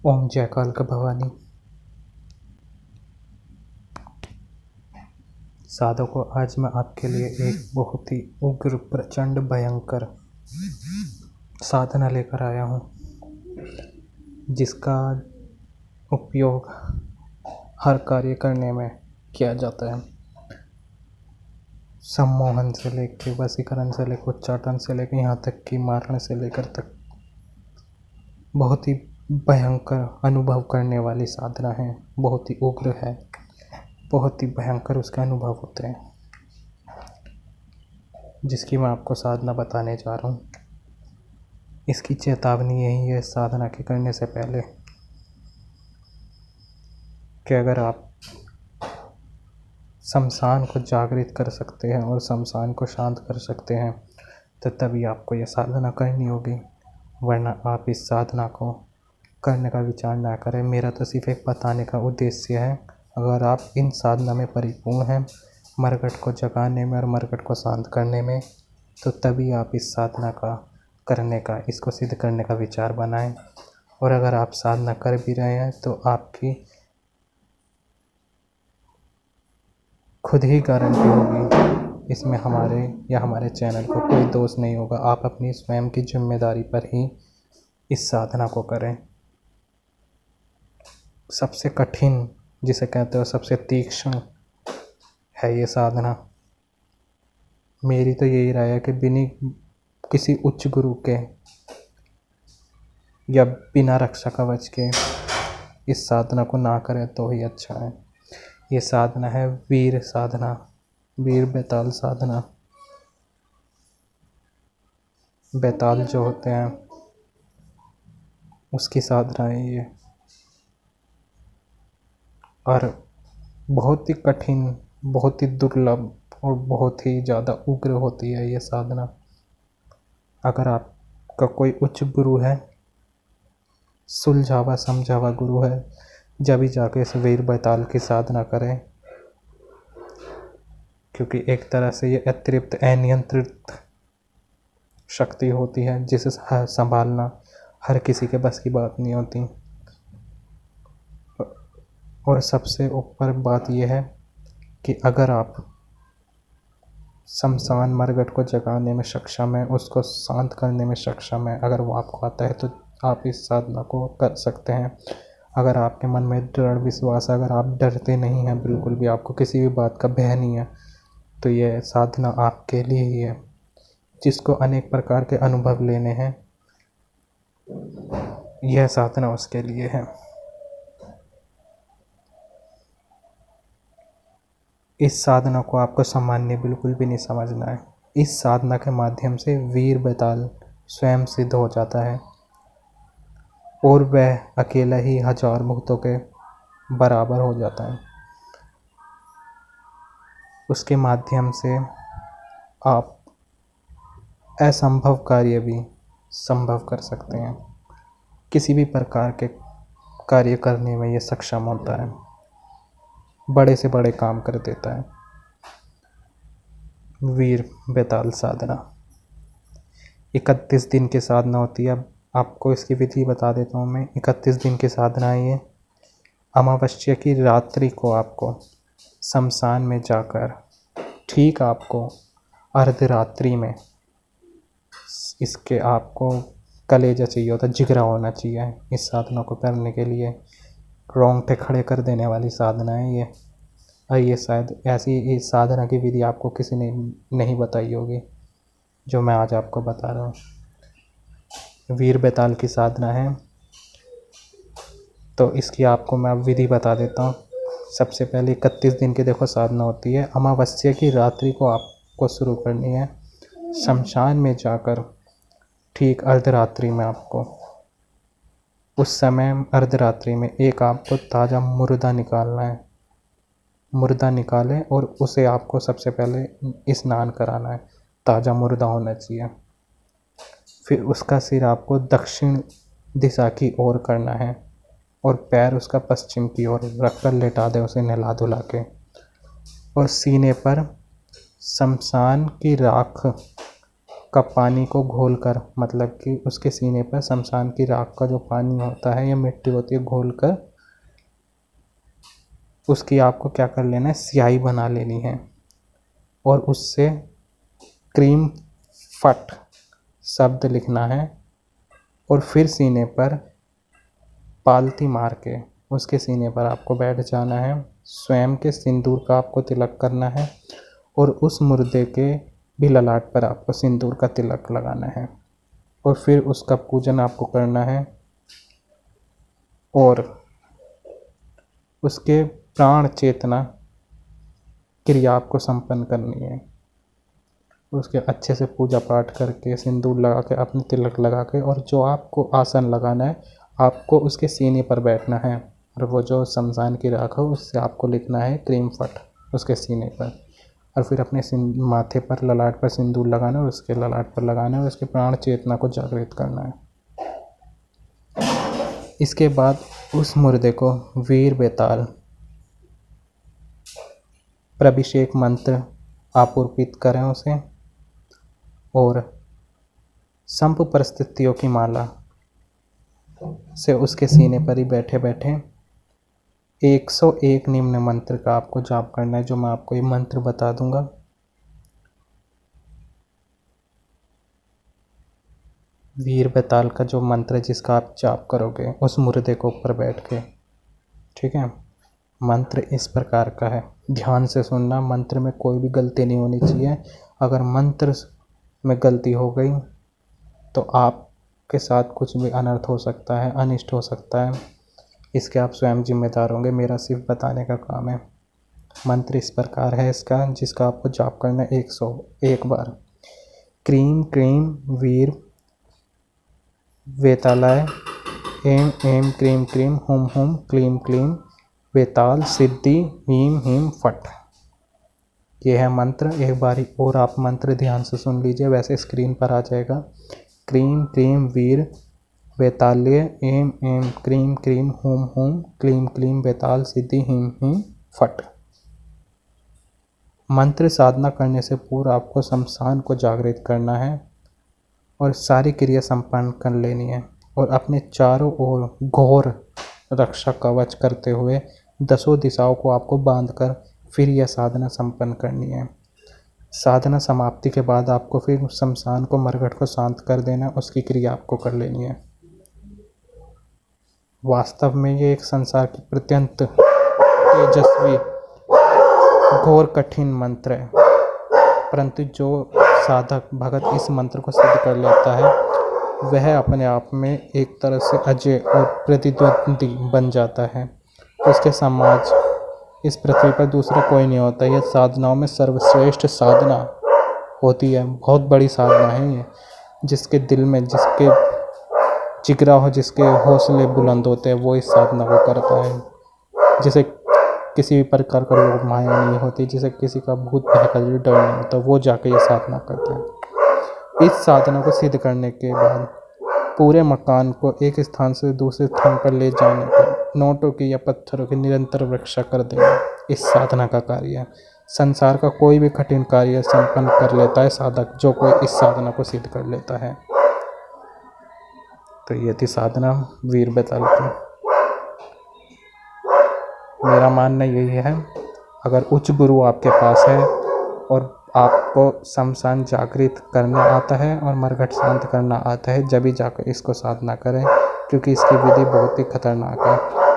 ओम जय कालका भवानी। साधकों, आज मैं आपके लिए एक बहुत ही उग्र, प्रचंड, भयंकर साधना लेकर आया हूँ, जिसका उपयोग हर कार्य करने में किया जाता है। सम्मोहन से लेकर, वशीकरण से लेकर, उच्चाटन से लेकर, यहाँ तक कि मारण से लेकर तक बहुत ही भयंकर अनुभव करने वाली साधना है। बहुत ही उग्र है, बहुत ही भयंकर उसके अनुभव होते हैं, जिसकी मैं आपको साधना बताने जा रहा हूँ। इसकी चेतावनी यही है साधना के करने से पहले कि अगर आप शमशान को जागृत कर सकते हैं और शमशान को शांत कर सकते हैं तो तभी आपको यह साधना करनी होगी, वरना आप इस साधना को करने का विचार ना करें। मेरा तो सिर्फ एक बताने का उद्देश्य है। अगर आप इन साधना में परिपूर्ण हैं, मरघट को जगाने में और मरघट को शांत करने में, तो तभी आप इस साधना का करने का, इसको सिद्ध करने का विचार बनाएं। और अगर आप साधना कर भी रहे हैं तो आपकी खुद ही गारंटी होगी, इसमें हमारे या हमारे चैनल को कोई दोष नहीं होगा। आप अपनी स्वयं की जिम्मेदारी पर ही इस साधना को करें। सबसे कठिन, जिसे कहते हो सबसे तीक्ष्ण है ये साधना। मेरी तो यही राय है कि बिना किसी उच्च गुरु के या बिना रक्षा कवच के इस साधना को ना करें तो ही अच्छा है। ये साधना है वीर साधना, वीर बेताल साधना। बेताल जो होते हैं उसकी साधना है ये, और बहुत ही कठिन, बहुत ही दुर्लभ और बहुत ही ज़्यादा उग्र होती है ये साधना। अगर आपका कोई उच्च गुरु है, सुलझावा समझावा गुरु है, जब ही जाके इस वीर बेताल की साधना करें, क्योंकि एक तरह से ये अतिरिक्त अनियंत्रित शक्ति होती है जिसे संभालना हर किसी के बस की बात नहीं होती। और सबसे ऊपर बात यह है कि अगर आप शमशान मरघट को जगाने में सक्षम है, उसको शांत करने में सक्षम है, अगर वो आपको आता है तो आप इस साधना को कर सकते हैं। अगर आपके मन में दृढ़ विश्वास है, अगर आप डरते नहीं हैं बिल्कुल भी, आपको किसी भी बात का भय नहीं है, तो यह साधना आपके लिए ही है। जिसको अनेक प्रकार के अनुभव लेने हैं, यह साधना उसके लिए है। इस साधना को आपको सामान्य बिल्कुल भी नहीं समझना है। इस साधना के माध्यम से वीर बेताल स्वयं सिद्ध हो जाता है और वह अकेला ही हजार भूतों के बराबर हो जाता है। उसके माध्यम से आप असंभव कार्य भी संभव कर सकते हैं। किसी भी प्रकार के कार्य करने में ये सक्षम होता है, बड़े से बड़े काम कर देता है। वीर बेताल साधना 31 दिन की साधना होती है। अब आपको इसकी विधि बता देता हूँ मैं। 31 दिन की साधना है ये। अमावस्या की रात्रि को आपको शमशान में जाकर, ठीक आपको अर्धरात्रि में, इसके आपको कलेजा चाहिए होता, जिगरा होना चाहिए इस साधना को करने के लिए। रोंगटे खड़े कर देने वाली साधना है ये। और ये शायद ऐसी इस साधना की विधि आपको किसी ने नहीं बताई होगी जो मैं आज आपको बता रहा हूँ। वीर बेताल की साधना है, तो इसकी आपको मैं अब विधि बता देता हूँ। सबसे पहले 31 दिन की देखो साधना होती है। अमावस्या की रात्रि को आपको शुरू करनी है। शमशान में जाकर ठीक अर्धरात्रि में आपको, उस समय अर्धरात्रि में एक आपको ताज़ा मुर्दा निकालना है। मुर्दा निकालें और उसे आपको सबसे पहले स्नान कराना है। ताज़ा मुर्दा होना चाहिए। फिर उसका सिर आपको दक्षिण दिशा की ओर करना है और पैर उसका पश्चिम की ओर रखकर लेटा दें उसे नहला धुला के। और सीने पर शमशान की राख का पानी को घोल कर, मतलब कि उसके सीने पर शमशान की राख का जो पानी होता है या मिट्टी होती है घोल कर उसकी आपको क्या कर लेना है, स्याही बना लेनी है और उससे क्रीम फट शब्द लिखना है और फिर सीने पर पालती मार के उसके सीने पर आपको बैठ जाना है। स्वयं के सिंदूर का आपको तिलक करना है और उस मुर्दे के भी ललाट पर आपको सिंदूर का तिलक लगाना है और फिर उसका पूजन आपको करना है और उसके प्राण चेतना क्रिया आपको संपन्न करनी है। उसके अच्छे से पूजा पाठ करके सिंदूर लगा के अपने तिलक लगा के और जो आपको आसन लगाना है आपको उसके सीने पर बैठना है और वो जो शमशान की राख है उससे आपको लिखना है क्रीम फट उसके सीने पर और फिर अपने माथे पर ललाट पर सिंदूर लगाना है और उसके ललाट पर लगाना है और उसके प्राण चेतना को जागृत करना है। इसके बाद उस मुर्दे को वीर बेताल प्रभिषेक मंत्र आपूर्पित करें उसे और संप परिस्थितियों की माला से उसके सीने पर ही बैठे बैठे 101 निम्न मंत्र का आपको जाप करना है, जो मैं आपको ये मंत्र बता दूंगा। वीर बेताल का जो मंत्र है जिसका आप जाप करोगे उस मुर्दे को ऊपर बैठ के, ठीक है। मंत्र इस प्रकार का है, ध्यान से सुनना, मंत्र में कोई भी गलती नहीं होनी चाहिए। अगर मंत्र में गलती हो गई तो आपके साथ कुछ भी अनर्थ हो सकता है, अनिष्ट हो सकता है, इसके आप स्वयं जिम्मेदार होंगे, मेरा सिर्फ बताने का काम है। मंत्र इस प्रकार है इसका, जिसका आपको जाप करना है 101 बार। क्रीम क्रीम वीर वेतालाय एम एम क्रीम क्रीम हुम हुम क्लीम क्लीम वेताल सिद्धि हीम हीम फट। ये है मंत्र। एक बारी और आप मंत्र ध्यान से सुन लीजिए, वैसे स्क्रीन पर आ जाएगा। क्रीम क्रीम वीर वेताल्य एम एम क्रीम क्रीम हुम हुम क्लीम क्लीम वेताल सिद्धि हीम हीम फट। मंत्र साधना करने से पूर्व आपको शमशान को जागृत करना है और सारी क्रिया संपन्न कर लेनी है और अपने चारों ओर घोर रक्षा कवच करते हुए 10 दिशाओं को आपको बांधकर फिर यह साधना संपन्न करनी है। साधना समाप्ति के बाद आपको फिर शमशान को, मरघट को शांत कर देना, उसकी क्रिया आपको कर लेनी है। वास्तव में ये एक संसार की अत्यंत तेजस्वी घोर कठिन मंत्र है, परंतु जो साधक भगत इस मंत्र को सिद्ध कर लेता है वह अपने आप में एक तरह से अजय और प्रतिद्वंदी बन जाता है। उसके समाज इस पृथ्वी पर दूसरा कोई नहीं होता। यह साधनाओं में सर्वश्रेष्ठ साधना होती है, बहुत बड़ी साधना है ये। जिसके दिल में, जिसके जिगरा हो, जिसके हौसले बुलंद होते हैं, वो इस साधना को करता है। जिसे किसी भी प्रकार का लोभ माया नहीं होती, जिसे किसी का भूत भय का डर नहीं होता, वो जाके ये साधना करते हैं। इस साधना को सिद्ध करने के बाद पूरे मकान को एक स्थान से दूसरे स्थान पर ले जाने पर नोटों की या पत्थरों की निरंतर रक्षा कर देना इस साधना का कार्य है। संसार का कोई भी कठिन कार्य संपन्न कर लेता है साधक, जो कोई इस साधना को सिद्ध कर लेता है। तो ये थी साधना वीर बेताल की। मेरा मानना यही है, अगर उच्च गुरु आपके पास है और आपको शमशान जागृत करना आता है और मरघट शांत करना आता है, जब भी जाकर इसको साधना करें, क्योंकि इसकी विधि बहुत ही खतरनाक है।